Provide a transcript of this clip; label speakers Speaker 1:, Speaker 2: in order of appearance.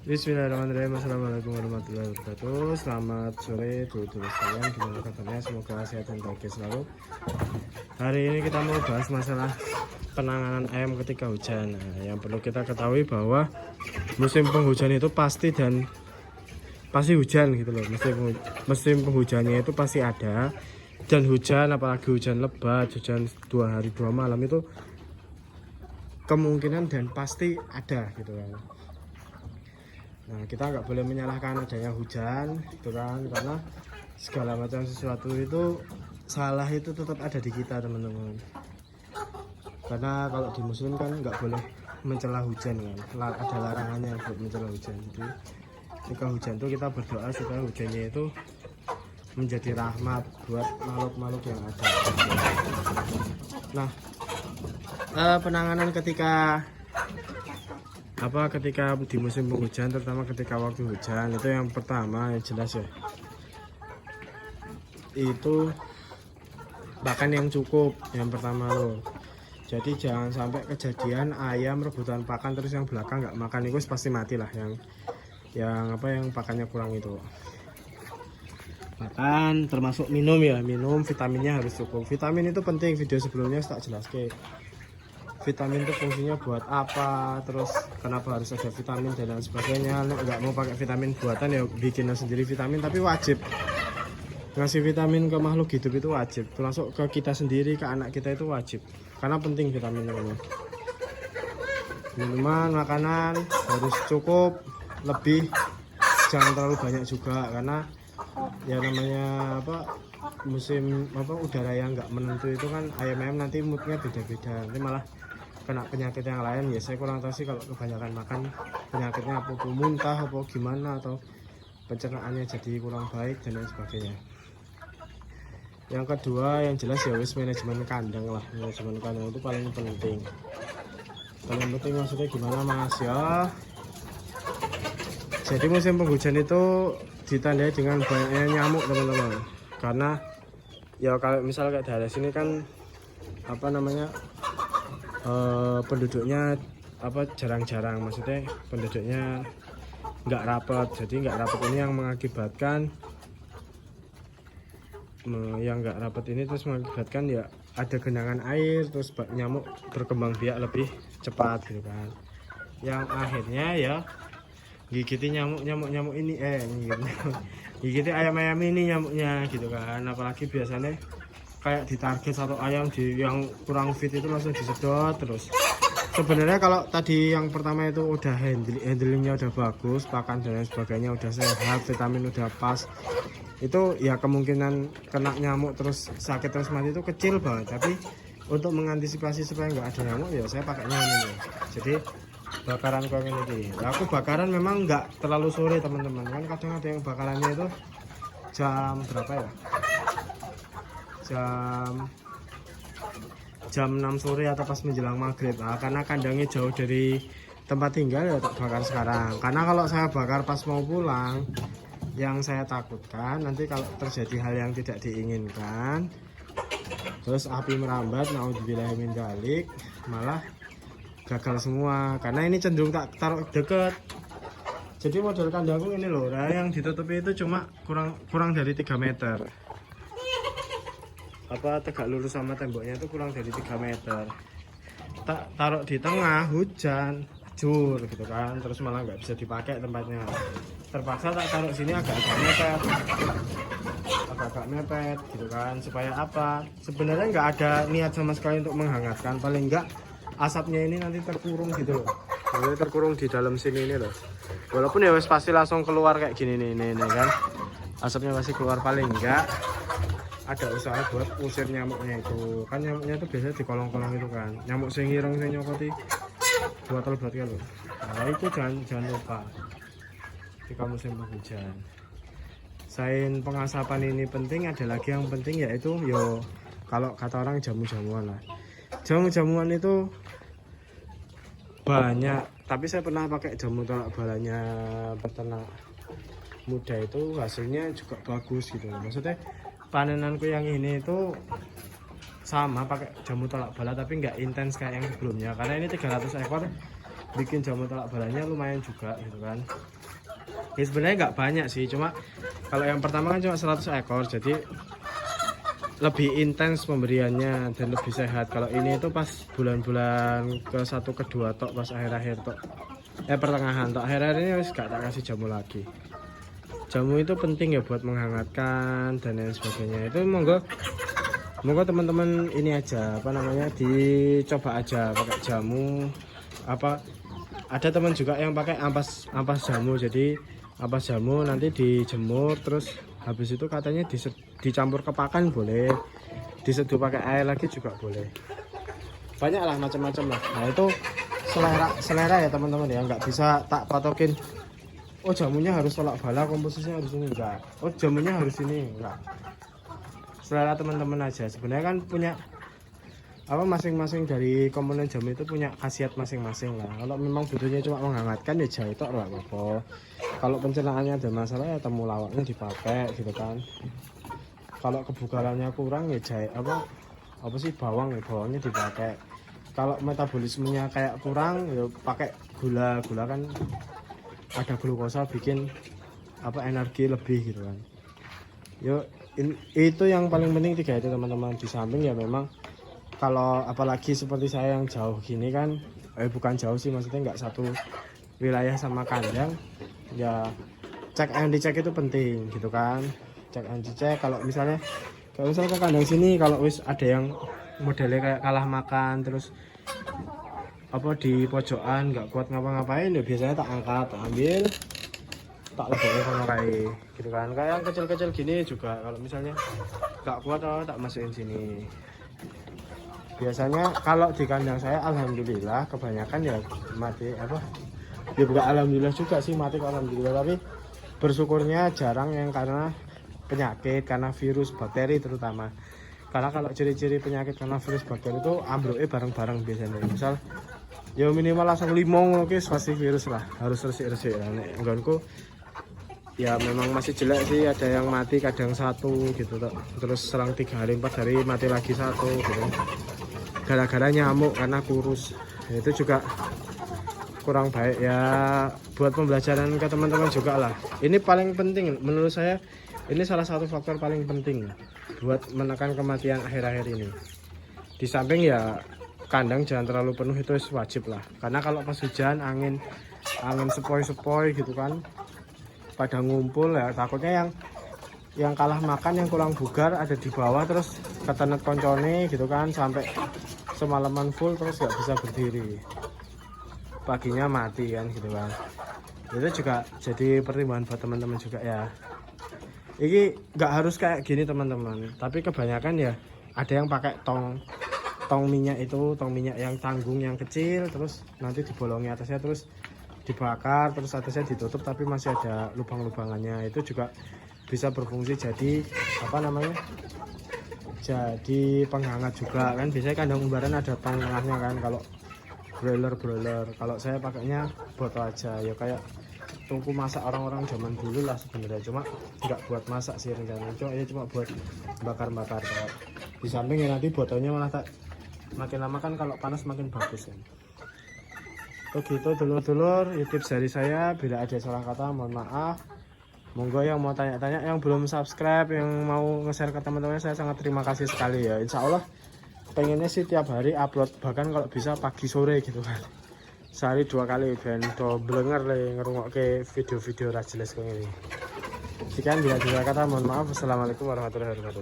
Speaker 1: Bismillahirrahmanirrahim. Assalamualaikum warahmatullahi wabarakatuh. Selamat sore dulur-dulur sekalian. Gimana kabarnya? Semoga sehat dan bahagia selalu. Hari ini kita mau bahas masalah penanganan ayam ketika hujan. Nah, yang perlu kita ketahui bahwa musim penghujan itu pasti hujan gitu loh. Musim penghujannya itu pasti ada. Dan hujan, apalagi hujan lebat, hujan 2 hari 2 malam itu kemungkinan dan pasti ada gitu kan. Nah, kita nggak boleh menyalahkan adanya hujan gitu kan, karena segala macam sesuatu itu salah itu tetap ada di kita teman-teman. Karena kalau di muslim kan nggak boleh mencela hujan kan, ada larangannya buat mencela hujan. Jadi ketika hujan itu kita berdoa supaya hujannya itu menjadi rahmat buat makhluk-makhluk yang ada. Nah, penanganan ketika di musim penghujan, terutama ketika waktu hujan, itu yang pertama yang jelas ya, itu pakan yang cukup yang pertama loh. Jadi jangan sampai kejadian ayam rebutan pakan terus yang belakang nggak makan, itu pasti mati lah. Yang pakannya kurang itu. Makan termasuk minum ya, minum vitaminnya harus cukup. Vitamin itu penting, video sebelumnya tak jelaskan vitamin itu fungsinya buat apa, terus kenapa harus ada vitamin dan lain sebagainya. Nggak mau pakai vitamin buatan ya bikin sendiri vitamin, tapi wajib ngasih vitamin ke makhluk hidup itu wajib, termasuk ke kita sendiri, ke anak kita itu wajib, karena penting vitamin ini. Minuman, makanan harus cukup, lebih jangan terlalu banyak juga, karena ya namanya musim udara yang nggak menentu itu kan, ayam-ayam nanti moodnya beda-beda, nanti malah kena penyakit yang lain. Ya saya kurang tahu sih kalau kebanyakan makan penyakitnya apa, muntah apa gimana, atau pencernaannya jadi kurang baik dan lain sebagainya. Yang kedua yang jelas ya wis manajemen kandang lah. Manajemen kandang itu paling penting. Paling penting maksudnya gimana mas ya? Jadi musim penghujan itu ditandai dengan banyaknya nyamuk teman-teman. Karena ya kalau misal kayak daerah sini kan penduduknya jarang-jarang, maksudnya penduduknya nggak rapat. Jadi nggak rapat ini yang mengakibatkan terus mengakibatkan ya ada genangan air, terus nyamuk berkembang biak lebih cepat gitu kan, yang akhirnya ya gigiti nyamuk ini gigiti ayam-ayam ini nyamuknya gitu kan. Apalagi biasanya kayak ditarget satu ayam yang kurang fit itu langsung disedot terus. Sebenarnya kalau tadi yang pertama itu udah handlingnya udah bagus, pakan dan lain sebagainya udah sehat, vitamin udah pas, itu ya kemungkinan kena nyamuk terus sakit terus mati itu kecil banget. Tapi untuk mengantisipasi supaya nggak ada nyamuk ya saya pakainya ini nih. Jadi bakaran community. Aku bakaran memang nggak terlalu sore teman-teman, kan kadang ada yang bakarannya itu jam berapa ya, jam 6 sore atau pas menjelang maghrib. Nah, karena kandangnya jauh dari tempat tinggal ya tak bakar sekarang. Karena kalau saya bakar pas mau pulang, yang saya takutkan nanti kalau terjadi hal yang tidak diinginkan, terus api merambat, naudzubillahi min dzalik, malah gagal semua. Karena ini cenderung tak taruh deket. Jadi model kandangku ini loh, nah yang ditutupi itu cuma kurang dari 3 meter. Tegak lurus sama temboknya itu kurang dari 3 meter. Tak taruh di tengah, hujan jur gitu kan, terus malah nggak bisa dipakai tempatnya. Terpaksa tak taruh sini agak-agak mepet gitu kan. Supaya apa, sebenarnya nggak ada niat sama sekali untuk menghangatkan, paling nggak asapnya ini nanti terkurung gitu loh. Ini terkurung di dalam sini ini loh. Walaupun ya wes pasti langsung keluar kayak gini nih kan, asapnya pasti keluar, paling enggak ada usaha buat usir nyamuknya itu kan. Nyamuknya itu biasanya di kolong-kolong itu kan, nyamuk sing ireng sing nyokoti botol kan loh. Nah itu jangan lupa ketika musim penghujan. Selain pengasapan ini penting, ada lagi yang penting yaitu kalau kata orang jamu-jamuan lah. Jamu-jamuan itu banyak, tapi saya pernah pakai jamu tolak balanya peternak muda, itu hasilnya juga bagus gitu. Maksudnya panenanku yang ini itu sama pakai jamu tolak bala, tapi nggak intens kayak yang sebelumnya, karena ini 300 ekor bikin jamu tolak balanya lumayan juga gitu kan. Ya sebenarnya nggak banyak sih, cuma kalau yang pertama kan cuma 100 ekor, jadi lebih intens pemberiannya dan lebih sehat. Kalau ini itu pas bulan-bulan ke 1 ke 2 tok, pas akhir-akhir tok, pertengahan tok, akhir-akhir ini wis gak tak kasih jamu lagi. Jamu itu penting ya buat menghangatkan dan lain sebagainya. Itu monggo teman-teman ini aja apa namanya, dicoba aja pakai jamu apa. Ada teman juga yang pakai ampas jamu, jadi ampas jamu nanti dijemur, terus habis itu katanya dicampur ke pakan boleh, diseduh pakai air lagi juga boleh, banyak lah macam-macam lah. Nah itu selera ya teman-teman ya, nggak bisa tak patokin oh jamunya harus tolak bala, komposisinya harus ini, enggak, oh jamunya harus ini, enggak. Selera teman-teman aja. Sebenarnya kan punya apa, masing-masing dari komponen jamu itu punya khasiat masing-masing lah. Kalau memang butuhnya cuma menghangatkan ya jahe tok lah apa. Kalau pencernaannya ada masalah ya temulawaknya dipakai gitu kan. Kalau kebugarannya kurang ya jahe apa sih, bawangnya dipakai. Kalau metabolismenya kayak kurang ya pakai gula kan ada glukosa, bikin apa energi lebih gitu kan. Yo itu yang paling penting 3 itu teman-teman. Di samping ya memang kalau apalagi seperti saya yang jauh gini kan, bukan jauh sih, maksudnya nggak satu wilayah sama kandang, ya cek and dicek itu penting gitu kan. Cek and dicek, kalau misalnya ke kandang sini, kalau wis ada yang modelnya kayak kalah makan, terus apa di pojokan nggak kuat ngapa-ngapain, ya biasanya tak angkat, tak ambil, tak leboknya sama kayak gitu kan. Kayak yang kecil-kecil gini juga kalau misalnya nggak kuat, tak masukin sini. Biasanya kalau di kandang saya alhamdulillah kebanyakan ya mati apa, ya bukan alhamdulillah juga sih mati alhamdulillah, tapi bersyukurnya jarang yang karena penyakit, karena virus bakteri terutama. Karena kalau ciri-ciri penyakit karena virus bakteri itu ambruknya bareng-bareng biasanya. Misal ya minimal langsung 5 oke pasti virus lah, harus resik-resik lah. Nek nggonku ya memang masih jelek sih, ada yang mati kadang 1 gitu toh. Terus selang 3 hari 4 hari mati lagi 1 gitu, gara-gara nyamuk karena kurus. Ya, itu juga kurang baik ya, buat pembelajaran ke teman-teman juga lah. Ini paling penting menurut saya, ini salah satu faktor paling penting buat menekan kematian akhir-akhir ini. Di samping ya kandang jangan terlalu penuh, itu wajib lah, karena kalau pas hujan angin sepoi-sepoi gitu kan pada ngumpul ya, takutnya yang kalah makan, yang kurang bugar ada di bawah, terus ketenet koncone gitu kan, sampai semalaman full terus nggak bisa berdiri, paginya mati kan gitu kan. Itu juga jadi pertimbangan buat teman-teman juga ya. Ini nggak harus kayak gini teman-teman, tapi kebanyakan ya ada yang pakai tong minyak itu, tong minyak yang tanggung yang kecil, terus nanti dibolongi atasnya, terus dibakar, terus atasnya ditutup tapi masih ada lubang-lubangannya. Itu juga bisa berfungsi jadi apa namanya, jadi penghangat juga kan. Biasanya kandang umbaran ada tengahnya kan kalau broiler. Kalau saya pakainya botol aja ya, kayak tungku masak orang-orang zaman dulu lah sebenarnya, cuma nggak buat masak sih rencananya, cuma buat bakar-bakar. Di samping ya nanti botolnya malah tak, makin lama kan kalau panas makin bagus kan. Begitu dulur-dulur, tips dari saya. Bila ada salah kata mohon maaf. Monggo yang mau tanya-tanya, yang belum subscribe, yang mau nge-share ke teman-teman, saya sangat terima kasih sekali ya. Insya Allah pengennya sih tiap hari upload, bahkan kalau bisa pagi sore gitu kan, sehari 2 kali ben do blenger le ngerungokke video-video ra jelas kayak gini. Sekian, bila ada kata mohon maaf. Assalamualaikum warahmatullahi wabarakatuh.